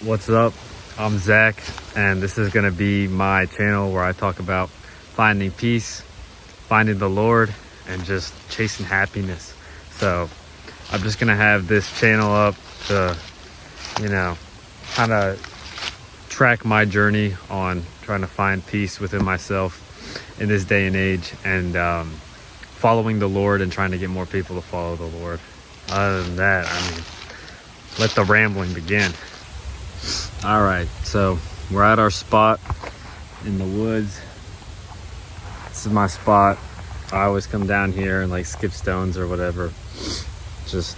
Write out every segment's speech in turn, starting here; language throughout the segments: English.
What's up? I'm Zach, and this is going to be my channel where I talk about finding peace, finding the Lord, and just chasing happiness. So I'm just going to have this channel up to, kind of track my journey on trying to find peace within myself in this day and age, and following the Lord and trying to get more people to follow the Lord. Other than that, let the rambling begin. All right, so we're at our spot in the woods. This is my spot. I always come down here and skip stones or whatever. Just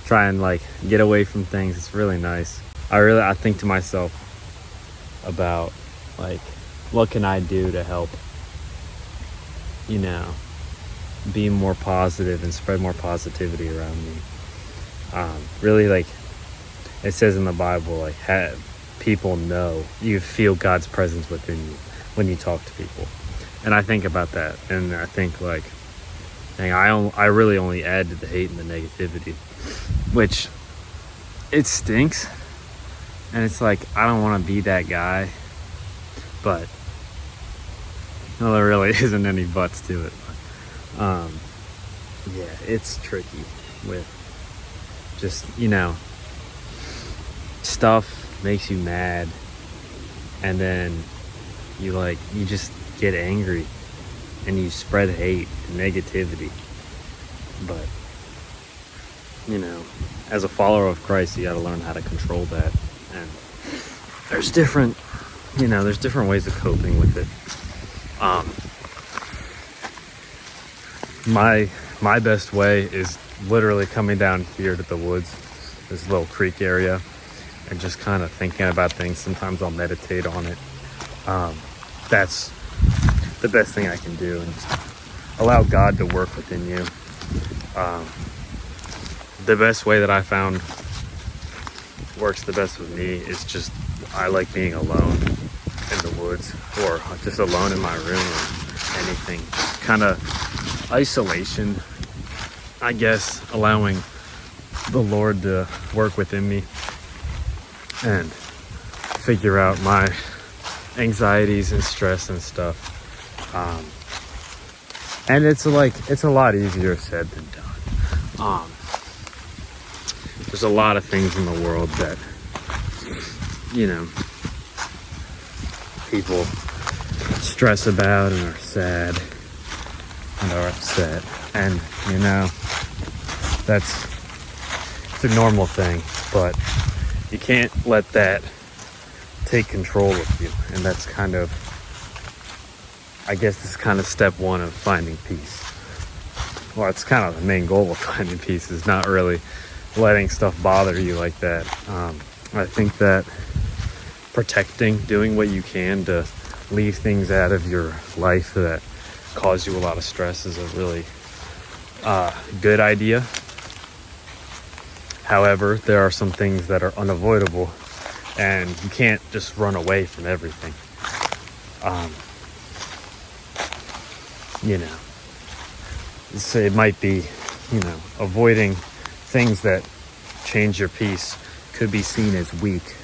try and get away from things. It's really nice. I think to myself about what can I do to help, be more positive and spread more positivity around me. Really, it says in the Bible, have people know, you feel God's presence within you when you talk to people. And I think about that, and I think dang, I really only add to the hate and the negativity, which it stinks. And it's I don't want to be that guy, but no, there really isn't any buts to it. Yeah, it's tricky with just, stuff makes you mad, and then you just get angry and you spread hate and negativity. But as a follower of Christ, you got to learn how to control that. And there's different ways of coping with it. My best way is literally coming down here to the woods, this little creek area, and just kind of thinking about things. Sometimes I'll meditate on it. That's the best thing I can do, and just allow God to work within you. The best way that I found works the best with me is just, I like being alone in the woods, or just alone in my room, or anything. Kind of isolation, I guess, allowing the Lord to work within me and figure out my anxieties and stress and stuff. And it's a lot easier said than done. There's a lot of things in the world that, people stress about and are sad and are upset. And, it's a normal thing, but you can't let that take control of you. And that's this is kind of step one of finding peace. Well, it's kind of the main goal of finding peace, is not really letting stuff bother you like that. I think that doing what you can to leave things out of your life that cause you a lot of stress is a really good idea. However, there are some things that are unavoidable, and you can't just run away from everything. So it might be, avoiding things that change your peace could be seen as weak,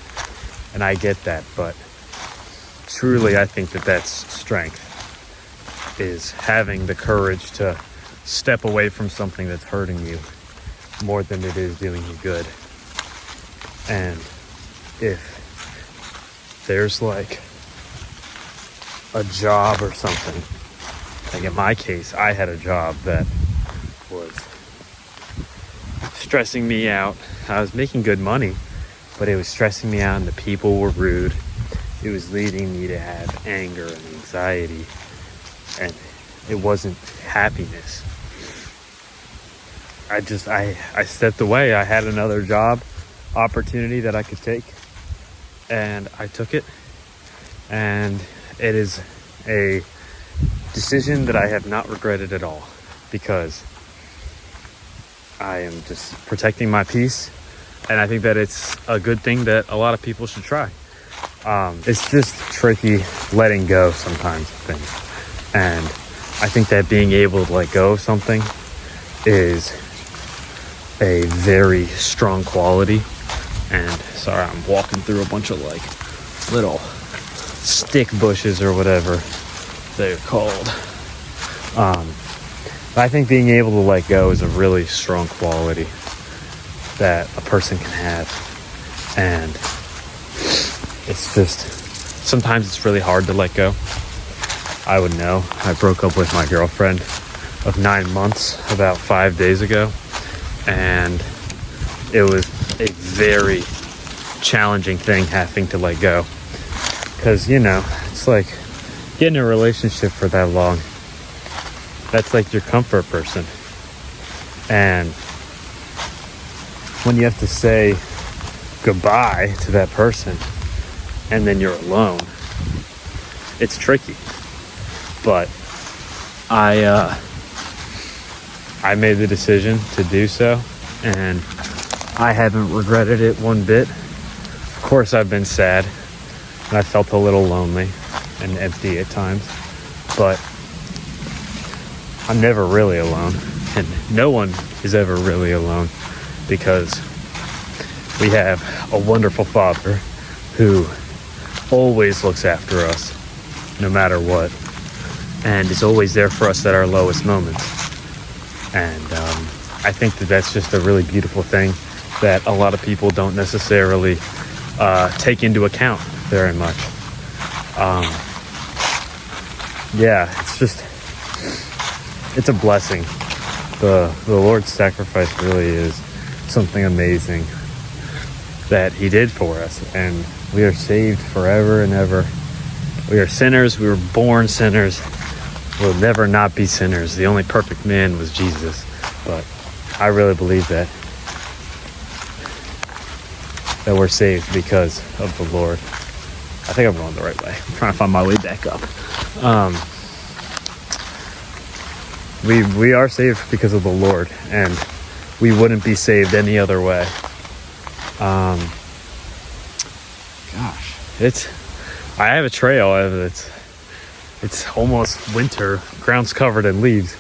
and I get that, but truly I think that that's strength, is having the courage to step away from something that's hurting you more than it is doing you good. And if there's a job or something, in my case, I had a job that was stressing me out. I was making good money, but it was stressing me out, and the people were rude. It was leading me to have anger and anxiety, and it wasn't happiness. I stepped away. I had another job opportunity that I could take, and I took it. And it is a decision that I have not regretted at all, because I am just protecting my peace, and I think that it's a good thing that a lot of people should try. It's just tricky letting go sometimes of things, and I think that being able to let go of something is a very strong quality, And sorry, I'm walking through a bunch of like little stick bushes or whatever they're called. I think being able to let go is a really strong quality that a person can have. And it's just, sometimes it's really hard to let go. I would know. I broke up with my girlfriend of 9 months about 5 days ago. And it was a very challenging thing having to let go. Because, you know, it's like getting in a relationship for that long. That's like your comfort person. And when you have to say goodbye to that person and then you're alone, it's tricky. But I made the decision to do so, and I haven't regretted it one bit. Of course, I've been sad, and I felt a little lonely and empty at times, but I'm never really alone, and no one is ever really alone, because we have a wonderful Father who always looks after us, no matter what, and is always there for us at our lowest moments. And I think that that's just a really beautiful thing that a lot of people don't necessarily take into account very much. Yeah, it's a blessing. The Lord's sacrifice really is something amazing that he did for us, and we are saved forever and ever. We are sinners. We were born sinners. We'll never not be sinners. The only perfect man was Jesus. But I really believe that we're saved because of the Lord. I think I'm going the right way. I'm trying to find my way back up. We are saved because of the Lord, and we wouldn't be saved any other way. I have a trail. It's almost winter. Ground's covered in leaves.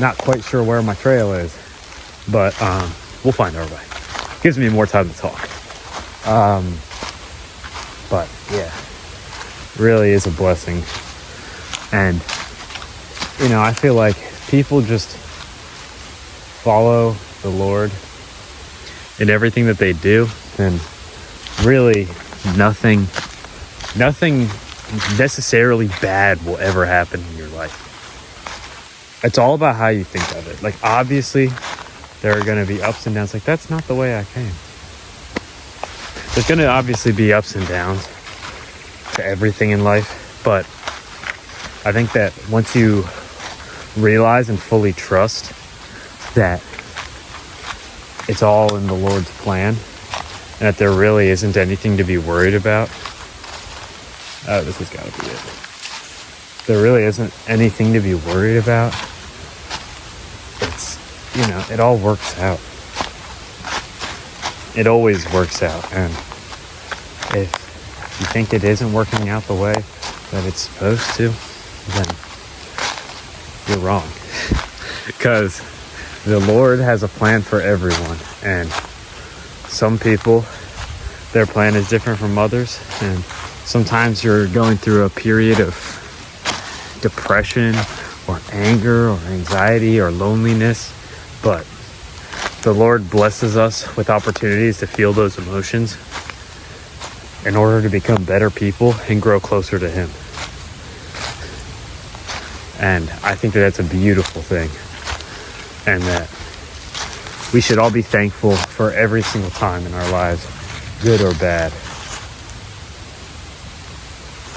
Not quite sure where my trail is, but we'll find our way. Gives me more time to talk. But yeah, really is a blessing. And you know, I feel like people just follow the Lord in everything that they do, and really nothing necessarily bad will ever happen in your life. It's all about how you think of it. Like, obviously there are going to be ups and downs. Like, that's not the way I came. There's going to obviously be ups and downs to everything in life, but I think that once you realize and fully trust that it's all in the Lord's plan, and that there really isn't anything to be worried about. Oh, this has got to be it. There really isn't anything to be worried about. It's, you know, it all works out. It always works out. And if you think it isn't working out the way that it's supposed to, then you're wrong. Because the Lord has a plan for everyone. And some people, their plan is different from others. And sometimes you're going through a period of depression or anger or anxiety or loneliness, but the Lord blesses us with opportunities to feel those emotions in order to become better people and grow closer to Him. And I think that that's a beautiful thing, and that we should all be thankful for every single time in our lives, good or bad.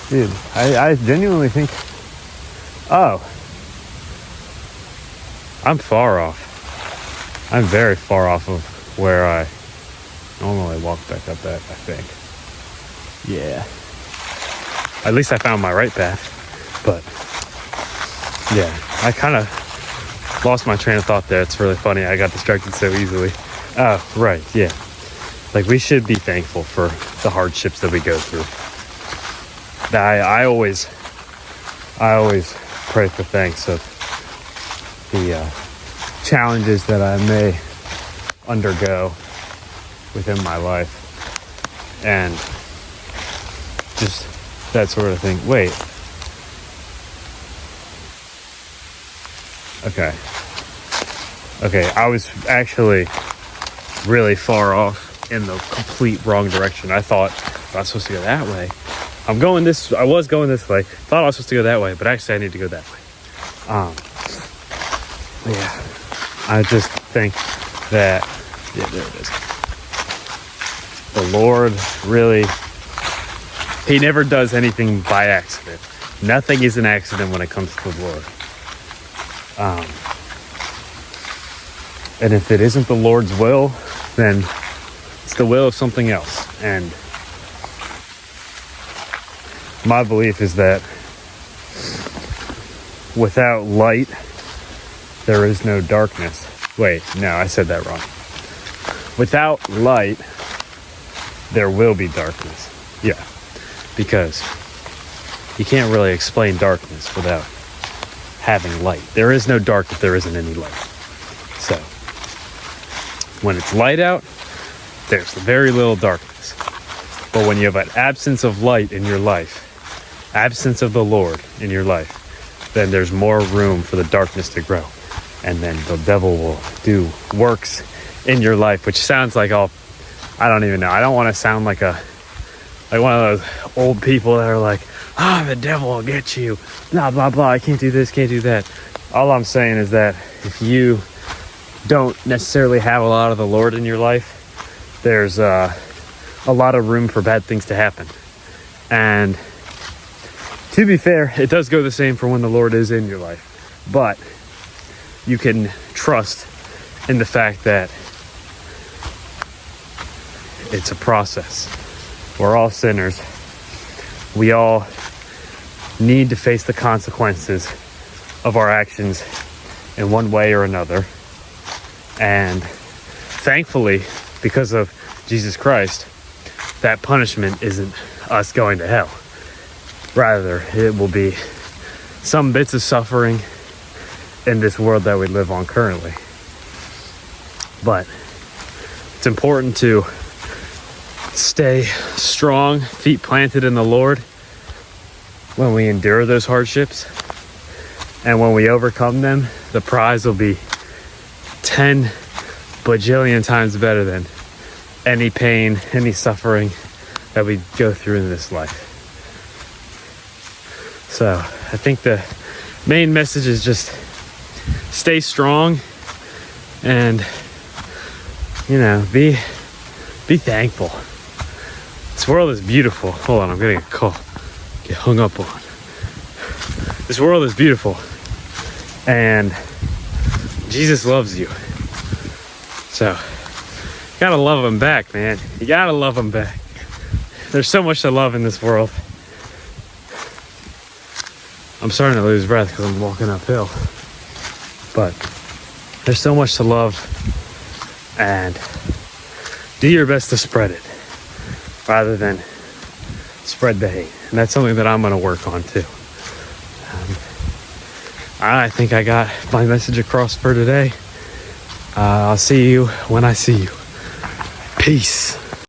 Dude, I genuinely think, I'm far off. I'm very far off of where I normally walk back up at, I think. Yeah. At least I found my right path. But, yeah, I kind of lost my train of thought there. It's really funny. I got distracted so easily. Oh, right, yeah. Like, we should be thankful for the hardships that we go through. I always pray for thanks of the challenges that I may undergo within my life. and just that sort of thing. Wait. Okay, I was actually really far off in the complete wrong direction. I thought I was supposed to go that way. I was going this way. Thought I was supposed to go that way, but actually I need to go that way. Yeah, I just think that, yeah, there it is. The Lord really, he never does anything by accident. Nothing is an accident when it comes to the Lord. And if it isn't the Lord's will, then it's the will of something else. And my belief is that without light, there is no darkness. Wait, no, I said that wrong. Without light, there will be darkness. Yeah, because you can't really explain darkness without having light. There is no dark if there isn't any light. So, when it's light out, there's very little darkness. But when you have an absence of light in your life, absence of the Lord in your life, then there's more room for the darkness to grow. And then the devil will do works in your life, which sounds like I don't even know. I don't want to sound like one of those old people that are like, the devil will get you, blah, blah, blah. I can't do this, can't do that. All I'm saying is that if you don't necessarily have a lot of the Lord in your life, there's a lot of room for bad things to happen. And to be fair, it does go the same for when the Lord is in your life. But you can trust in the fact that it's a process. We're all sinners. We all need to face the consequences of our actions in one way or another. And thankfully, because of Jesus Christ, that punishment isn't us going to hell. Rather, it will be some bits of suffering in this world that we live on currently. But it's important to stay strong, feet planted in the Lord when we endure those hardships. And when we overcome them, the prize will be 10 bajillion times better than any pain, any suffering that we go through in this life. So I think the main message is just stay strong and, be thankful. This world is beautiful. Hold on, I'm getting a call. Get hung up on. This world is beautiful. And Jesus loves you. So, you gotta love him back, man. You gotta love him back. There's so much to love in this world. I'm starting to lose breath because I'm walking uphill. But there's so much to love. And do your best to spread it rather than spread the hate. And that's something that I'm going to work on too. I think I got my message across for today. I'll see you when I see you. Peace.